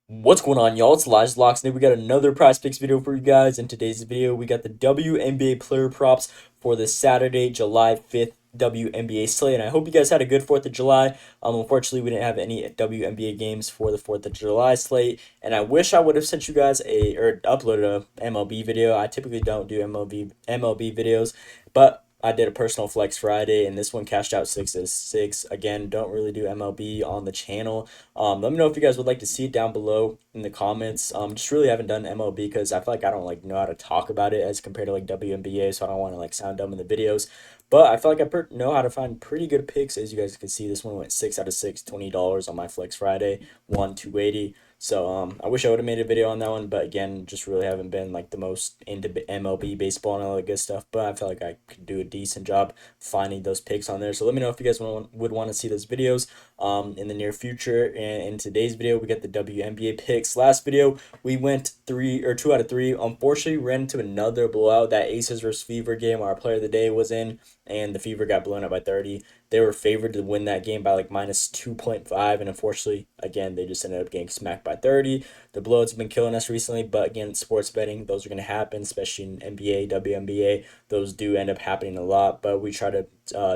What's going on, y'all? It's Elijah Locks, and we got another Prize Picks video for you guys. In today's video, we got the WNBA player props for the Saturday, July 5th WNBA slate. And I hope you guys had a good 4th of July. Unfortunately, we didn't have any WNBA games for the 4th of July slate. And I wish I would have sent you guys or uploaded a MLB video. I typically don't do MLB videos, but I did a personal flex Friday, and this one cashed out 6 out of 6. Again, don't really do MLB on the channel. Let me know if you guys would like to see it down below in the comments. Just really haven't done MLB because I feel like I don't like know how to talk about it as compared to like WNBA, so I don't want to like sound dumb in the videos. But I feel like know how to find pretty good picks. As you guys can see, this one went 6 out of 6, $20 on my Flex Friday, won 280. So I wish I would have made a video on that one, but again, just really haven't been like the most into MLB baseball and all that good stuff. But I feel like I could do a decent job finding those picks on there. So let me know if you guys would want to see those videos in the near future. And in today's video, we got the WNBA picks. Last video, we went 2 out of 3. Unfortunately, ran into another blowout. That Aces versus Fever game, our player of the day was in, and the Fever got blown up by 30. They were favored to win that game by like minus 2.5, and unfortunately, again, they just ended up getting smacked by 30. The blowouts have been killing us recently, but again, sports betting, those are going to happen, especially in NBA, WNBA. Those do end up happening a lot, but we try to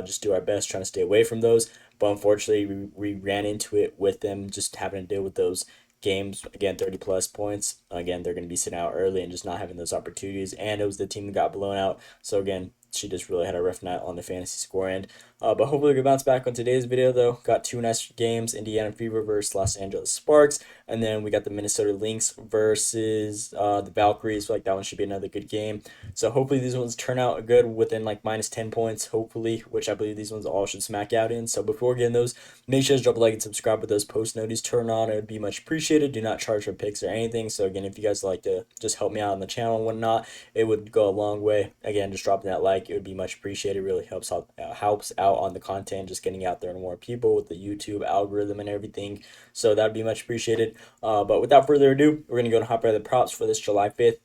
just do our best trying to stay away from those. But unfortunately, we ran into it with them just having to deal with those games. Again, 30 plus points. Again, they're going to be sitting out early and just not having those opportunities. And it was the team that got blown out. So again, she just really had a rough night on the fantasy score end. But hopefully we can bounce back on today's video, though. Got two nice games, Indiana Fever versus Los Angeles Sparks. And then we got the Minnesota Lynx versus the Valkyries. Like that one should be another good game. So hopefully these ones turn out good within like minus 10 points, hopefully, which I believe these ones all should smack out in. So before getting those, make sure to drop a like and subscribe with those post notifications turned on. It would be much appreciated. Do not charge for picks or anything. So again, if you guys like to just help me out on the channel and whatnot, it would go a long way. Again, just dropping that like, it would be much appreciated. It really helps out on the content, just getting out there to more people with the YouTube algorithm and everything. So that would be much appreciated. But without further ado, we're gonna go and hop right at the props for this July 5th.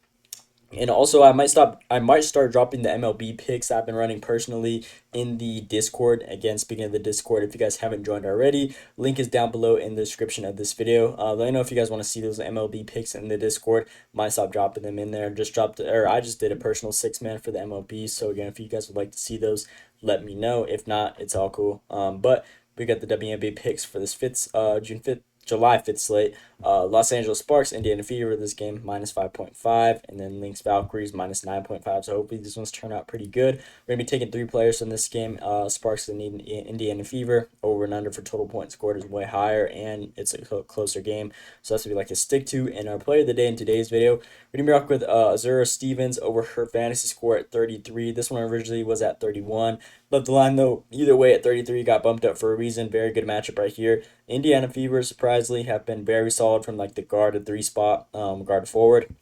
And also, I might start dropping the MLB picks I've been running personally in the Discord. Again, speaking of the Discord, if you guys haven't joined already, link is down below in the description of this video. Let me know if you guys want to see those MLB picks in the Discord. Might stop dropping them in there. I just did a personal 6-man for the MLB. So again, if you guys would like to see those, let me know. If not, it's all cool. But we got the WNBA picks for this July 5th slate. Los Angeles Sparks, Indiana Fever, this game minus 5.5, and then Lynx Valkyries minus 9.5. So hopefully these ones turn out pretty good. We're going to be taking 3 players from this game. Sparks and Indiana Fever. Over and under for total points scored is way higher, and it's a closer game. So that's what we like to stick to. And our player of the day in today's video, we're going to be rocking with Azura Stevens over her fantasy score at 33. This one originally was at 31. Left the line, though, either way at 33, got bumped up for a reason. Very good matchup right here. Indiana Fever, surprisingly, have been very solid from like the guard to 3 spot, guard forward.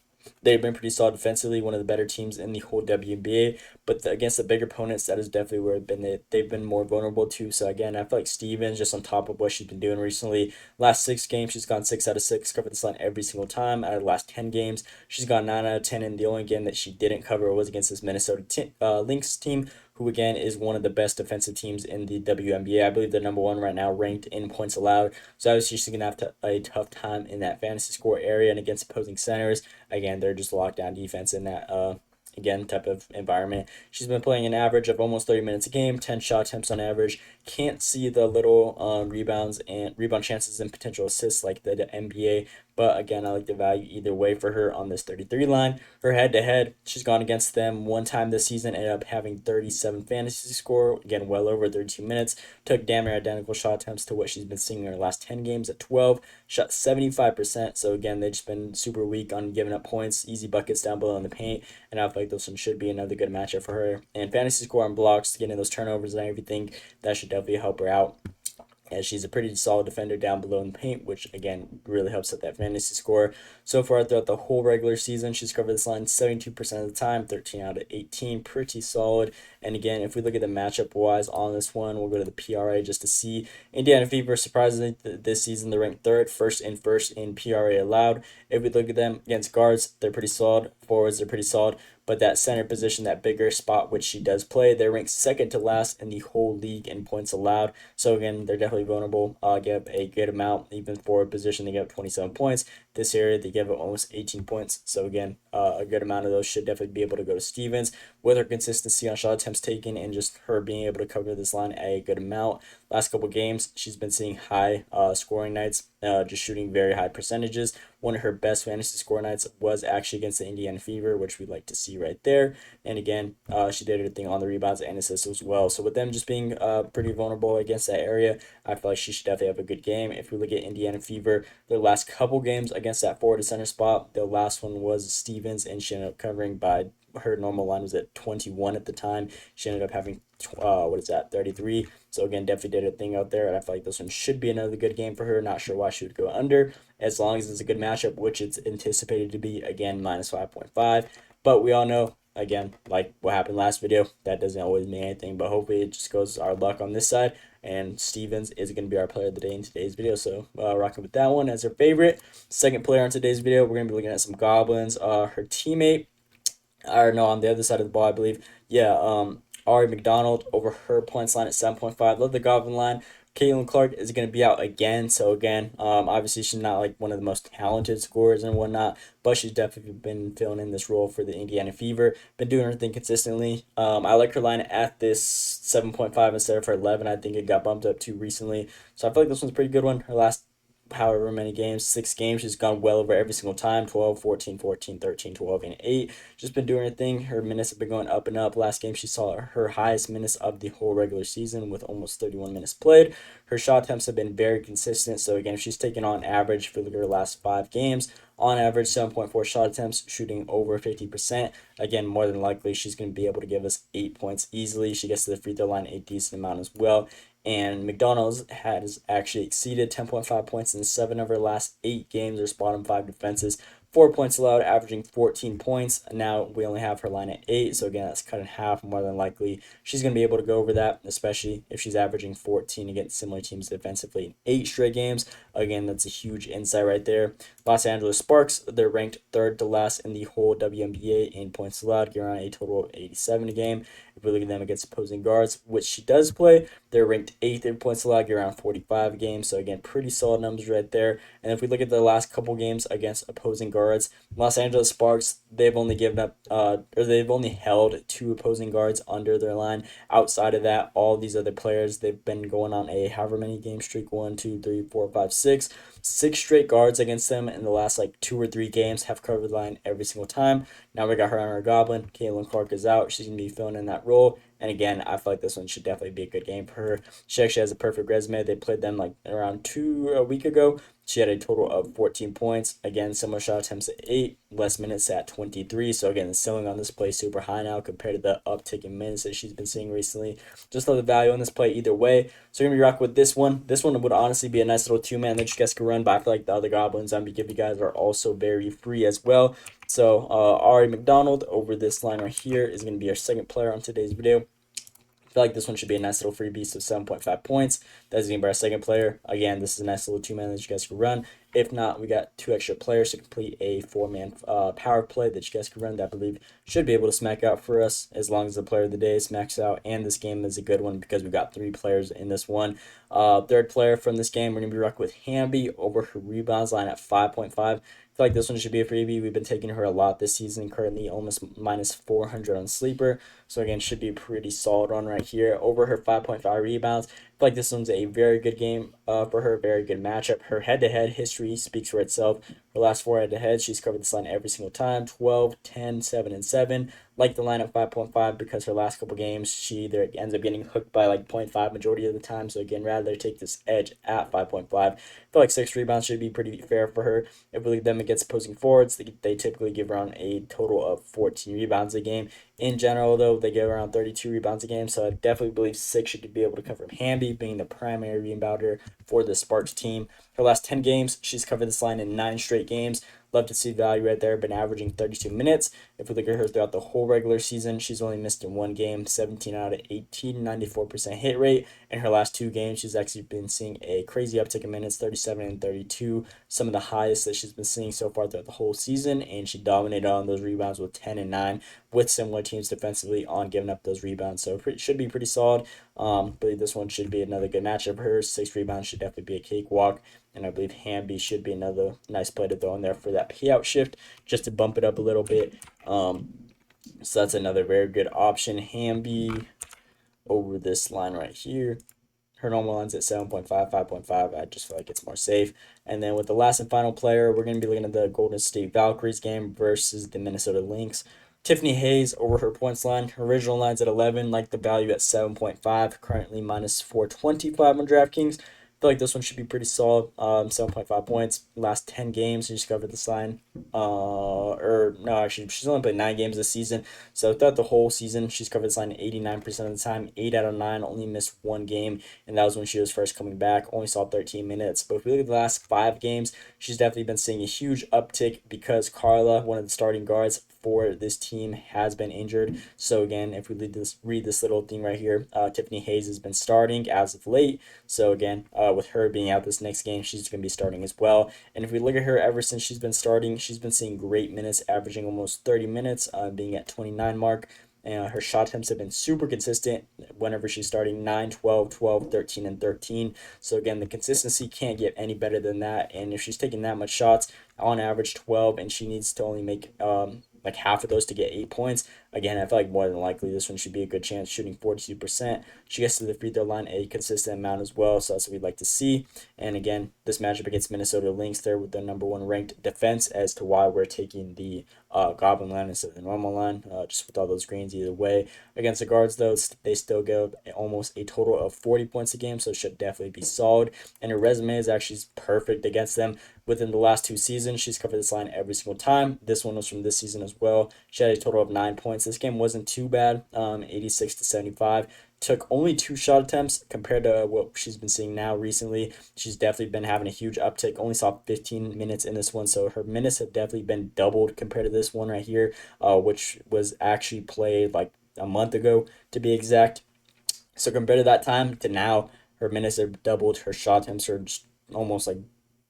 They've been pretty solid defensively, one of the better teams in the whole WNBA. But against the bigger opponents, that is definitely where they've been more vulnerable to. So again, I feel like Stevens, just on top of what she's been doing recently, last 6 games, she's gone 6 out of 6, covered this line every single time. Out of the last 10 games, she's gone 9 out of 10, and the only game that she didn't cover was against this Minnesota Lynx team, who again is one of the best defensive teams in the WNBA. I believe they're number 1 right now, ranked in points allowed. So obviously she's gonna have a tough time in that fantasy score area and against opposing centers. Again, they're just lockdown defense in that again type of environment. She's been playing an average of almost 30 minutes a game, 10 shot attempts on average. Can't see the little rebounds and rebound chances and potential assists like the NBA. But again, I like the value either way for her on this 33 line. Her head-to-head, she's gone against them one time this season, ended up having 37 fantasy score, again, well over 32 minutes. Took damn near identical shot attempts to what she's been seeing in her last 10 games at 12. Shot 75%. So again, they've just been super weak on giving up points, easy buckets down below in the paint. And I feel like this one should be another good matchup for her. And fantasy score on blocks, getting those turnovers and everything, that should definitely help her out, as she's a pretty solid defender down below in the paint, which again really helps at that fantasy score. So far throughout the whole regular season, she's covered this line 72% of the time, 13 out of 18, pretty solid. And again, if we look at the matchup wise on this one, we'll go to the PRA just to see. Indiana Fever, surprisingly, this season they're ranked first in PRA allowed. If we look at them against guards, they're pretty solid. Forwards, they're pretty solid. but that center position, that bigger spot, which she does play, they're ranked second to last in the whole league in points allowed. So again, they're definitely vulnerable. Give a good amount, even forward position, they give up 27 points. This area, they give up almost 18 points. So again, a good amount of those should definitely be able to go to Stevens with her consistency on shot attempts taken and just her being able to cover this line a good amount. Last couple games, she's been seeing high scoring nights, just shooting very high percentages. One of her best fantasy score nights was actually against the Indiana Fever, which we like to see right there. And again, she did her thing on the rebounds and assists as well. So with them just being pretty vulnerable against that area, I feel like she should definitely have a good game. If we look at Indiana Fever, their last couple games against that forward to center spot, the last one was Stevens, and she ended up covering by her normal line was at 21 at the time. She ended up having 33. So again, definitely did a thing out there, and I feel like this one should be another good game for her. Not sure why she would go under, as long as it's a good matchup, which it's anticipated to be. Again, minus 5.5. But we all know, again, like what happened last video, that doesn't always mean anything. But hopefully it just goes our luck on this side. And Stevens is going to be our player of the day in today's video. So rocking with that one as her favorite. Second player on today's video, we're going to be looking at some goblins. Her teammate, or no, on the other side of the ball, I believe. Yeah, Ari McDonald over her points line at 7.5. Love the Goblin line. Caitlin Clark is going to be out again. So, again, obviously she's not like one of the most talented scorers and whatnot, but she's definitely been filling in this role for the Indiana Fever. Been doing her thing consistently. I like her line at this 7.5 instead of her 11. I think it got bumped up too recently. So, I feel like this one's a pretty good one. Her last however many games, 6 games, she's gone well over every single time, 12, 14, 14, 13, 12, and 8. Just been doing her thing. Her minutes have been going up and up. Last game, she saw her highest minutes of the whole regular season with almost 31 minutes played. Her shot attempts have been very consistent. So, again, she's taken on average for her last 5 games. On average, 7.4 shot attempts, shooting over 50%. Again, more than likely, she's going to be able to give us 8 points easily. She gets to the free throw line a decent amount as well. And McDonald's has actually exceeded 10.5 points in 7 of her last 8 games. Her bottom 5 defenses, 4 points allowed, averaging 14 points. Now we only have her line at 8, so again, that's cut in half. More than likely, she's going to be able to go over that, especially if she's averaging 14 against similar teams defensively in 8 straight games. Again, that's a huge insight right there. Los Angeles Sparks, they're ranked third to last in the whole WNBA in points allowed, getting around a total of 87 a game. If we look at them against opposing guards, which she does play, they're ranked 8th in points allowed, get around 45 a game. So again, pretty solid numbers right there. And if we look at the last couple games against opposing guards, Los Angeles Sparks, they've only given up, or they've only held 2 opposing guards under their line. Outside of that, all these other players, they've been going on a however many game streak, 1, 2, 3, 4, 5, 6. 6 straight guards against them in the last like 2 or 3 games have covered the line every single time. Now we got her on our Goblin. Caitlin Clark is out. She's going to be filling in that role. And again, I feel like this one should definitely be a good game for her. She actually has a perfect resume. They played them like around a week ago. She had a total of 14 points. Again, similar shot attempts at 8, less minutes at 23. So again, the ceiling on this play is super high now compared to the uptick in minutes that she's been seeing recently. Just love the value on this play either way. So we're going to be rocking with this one. This one would honestly be a nice little 2-man that you guys could run, but I feel like the other Goblins I'm going to give you guys are also very free as well. So Ari McDonald over this line right here is going to be our second player on today's video. I feel like this one should be a nice little free beast of 7.5 points. That's going to be our second player. Again, this is a nice little 2-man that you guys can run. If not, we got 2 extra players to complete a 4-man power play that you guys can run that I believe should be able to smack out for us as long as the player of the day smacks out. And this game is a good one because we got 3 players in this one. Third player from this game, we're going to be rocking with Hamby over her rebounds line at 5.5. I feel like this one should be a freebie. We've been taking her a lot this season, currently almost minus 400 on Sleeper. So again, should be a pretty solid one right here. Over her 5.5 rebounds. I feel like this one's a very good game for her, very good matchup. Her head-to-head history speaks for itself. Her last 4 head-to-heads, she's covered this line every single time, 12, 10, 7, and 7. Like the line at 5.5 because her last couple games, she either ends up getting hooked by like 0.5 majority of the time. So again, rather take this edge at 5.5. I feel like 6 rebounds should be pretty fair for her. If we leave them against opposing forwards, they typically give around a total of 14 rebounds a game. In general, though, they give around 32 rebounds a game. So I definitely believe 6 should be able to come from Hamby, being the primary rebounder for the Sparks team. Her last 10 games, she's covered this line in 9 straight games. Love to see value right there. Been averaging 32 minutes. If we look at her throughout the whole regular season, she's only missed in one game, 17 out of 18, 94% hit rate. In her last two games, she's actually been seeing a crazy uptick in minutes, 37 and 32, some of the highest that she's been seeing so far throughout the whole season. And she dominated on those rebounds with 10 and 9, with similar teams defensively on giving up those rebounds. So it should be pretty solid. I believe this one should be another good matchup for her. 6 rebounds should definitely be a cakewalk. And I believe Hamby should be another nice play to throw in there for that payout shift, just to bump it up a little bit. So that's another very good option. Hamby over this line right here. Her normal line's at 7.5, 5.5. I just feel like it's more safe. And then with the last and final player, we're going to be looking at the Golden State Valkyries game versus the Minnesota Lynx. Tiffany Hayes over her points line. Her original line's at 11, like the value at 7.5, currently minus 425 on DraftKings. I feel like this one should be pretty solid. 7.5 points. Last 10 games, she's covered this line. Or no, actually, she's only played 9 games this season. So throughout the whole season, she's covered this line 89% of the time. 8 out of 9, only missed one game, and that was when she was first coming back. Only saw 13 minutes. But if we look at the last 5 games, she's definitely been seeing a huge uptick because Carla, one of the starting guards for this team, has been injured. So again, if we read this little thing right here, Tiffany Hayes has been starting as of late. So again, with her being out this next game, she's going to be starting as well. And if we look at her ever since she's been starting, she's been seeing great minutes, averaging almost 30 minutes, being at 29 mark. And her shot attempts have been super consistent whenever she's starting 9, 12, 12, 13, and 13. So again, the consistency can't get any better than that. And if she's taking that much shots, on average 12, and she needs to only make like half of those to get 8 points. Again, I feel like more than likely this one should be a good chance, shooting 42%. She gets to the free throw line a consistent amount as well, so that's what we'd like to see. And again, this matchup against Minnesota Lynx there with the #1 ranked defense as to why we're taking the Goblin line instead of the normal line, just with all those greens either way. Against the guards, though, they still give almost a total of 40 points a game, so it should definitely be solid. And her resume is actually perfect against them. Within the last 2 seasons, she's covered this line every single time. This one was from this season as well. She had a total of 9 points. This game wasn't too bad, 86 to 75. Took only 2 shot attempts compared to what she's been seeing now recently. She's definitely been having a huge uptick. Only saw 15 minutes in this one, so her minutes have definitely been doubled compared to this one right here, which was actually played like a month ago to be exact. So compared to that time to now, her minutes are doubled. Her shot attempts are just almost like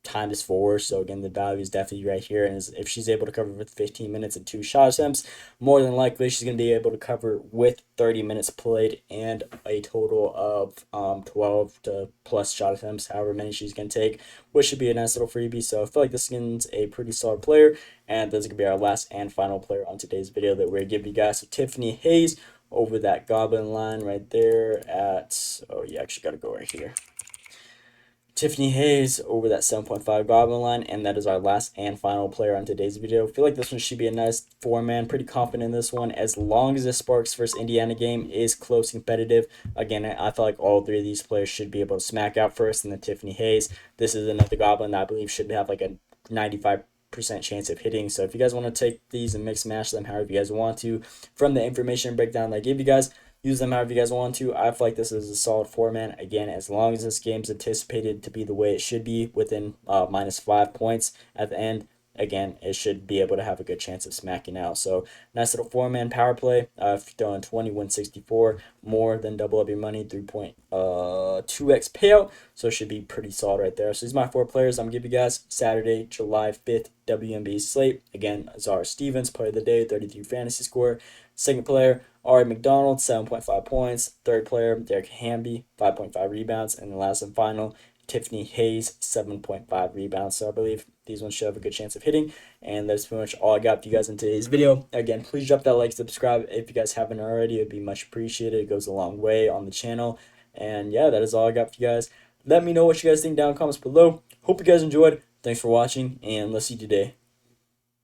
times 4. So again, the value is definitely right here. And if she's able to cover with 15 minutes and 2 shot attempts, more than likely she's going to be able to cover with 30 minutes played and a total of 12 to plus shot attempts, however many she's going to take, which should be a nice little freebie. So I feel like this is a pretty solid player. And this is going to be our last and final player on today's video that we're going to give you guys. So Tiffany Hayes over that Goblin line right there at, oh, you actually got to go right here. Tiffany Hayes over that 7.5 Goblin line, and that is our last and final player on today's video. I feel like this one should be a nice 4-man. Pretty confident in this one, as long as the Sparks versus Indiana game is close competitive. Again, I feel like all 3 of these players should be able to smack out first, and then Tiffany Hayes. This is another Goblin that I believe should have like a 95% chance of hitting. So if you guys want to take these and mix match them however you guys want to from the information breakdown that I gave you guys, use them however you guys want to. I feel like this is a solid 4-man. Again, as long as this game's anticipated to be the way it should be, within minus 5 points at the end, again, it should be able to have a good chance of smacking out. So nice little 4-man power play. If you're throwing 20, 164, more than double up your money, 3.2x payout. So it should be pretty solid right there. So these are my 4 players I'm going to give you guys. Saturday, July 5th, WNBA slate. Again, Zara Stevens, player of the day, 33 fantasy score. Second player, Ari McDonald, 7.5 points. Third player, Derek Hamby, 5.5 rebounds. And the last and final, Tiffany Hayes, 7.5 rebounds. So I believe these ones should have a good chance of hitting. And that's pretty much all I got for you guys in today's video. Again, please drop that like, subscribe if you guys haven't already. It would be much appreciated. It goes a long way on the channel. And yeah, that is all I got for you guys. Let me know what you guys think down in the comments below. Hope you guys enjoyed. Thanks for watching, and let's see you today.